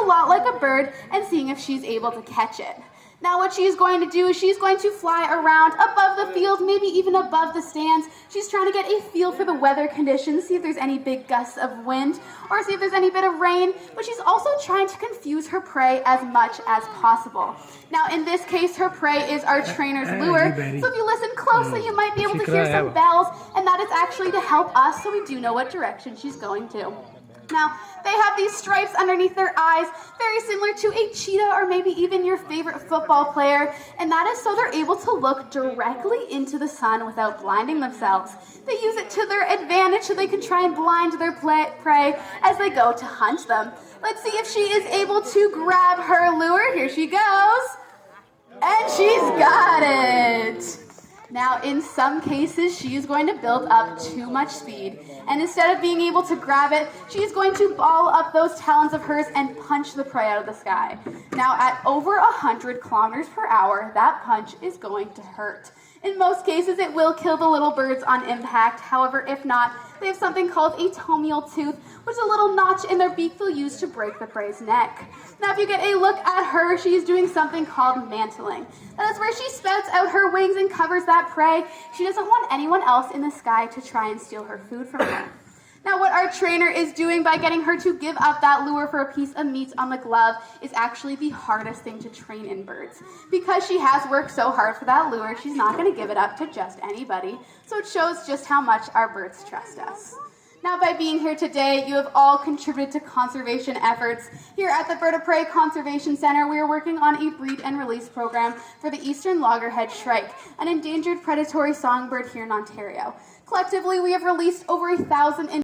a lot like a bird and seeing if she's able to catch it. Now what she's going to do is she's going to fly around above the field, maybe even above the stands. She's trying to get a feel for the weather conditions, see if there's any big gusts of wind, or see if there's any bit of rain, but she's also trying to confuse her prey as much as possible. Now in this case, her prey is our trainer's lure, so if you listen closely, you might be able to hear some bells, and that is actually to help us so we do know what direction she's going to. Now, they have these stripes underneath their eyes, very similar to a cheetah or maybe even your favorite football player, and that is so they're able to look directly into the sun without blinding themselves. They use it to their advantage so they can try and blind their prey as they go to hunt them. Let's see if she is able to grab her lure. Here she goes. And she's got it. Now, in some cases, she is going to build up too much speed, and instead of being able to grab it, she is going to ball up those talons of hers and punch the prey out of the sky. Now, at over 100 kilometers per hour, that punch is going to hurt. In most cases, it will kill the little birds on impact. However, if not, they have something called a tomial tooth, which is a little notch in their beak they'll use to break the prey's neck. Now, if you get a look at her, she's doing something called mantling. That is where she spouts out her wings and covers that prey. She doesn't want anyone else in the sky to try and steal her food from her. Now, what our trainer is doing by getting her to give up that lure for a piece of meat on the glove is actually the hardest thing to train in birds. Because she has worked so hard for that lure, she's not going to give it up to just anybody. So it shows just how much our birds trust us. Now, by being here today, you have all contributed to conservation efforts. Here at the Bird of Prey Conservation Center, we are working on a breed and release program for the eastern loggerhead shrike, an endangered predatory songbird here in Ontario. Collectively, we have released over 1,000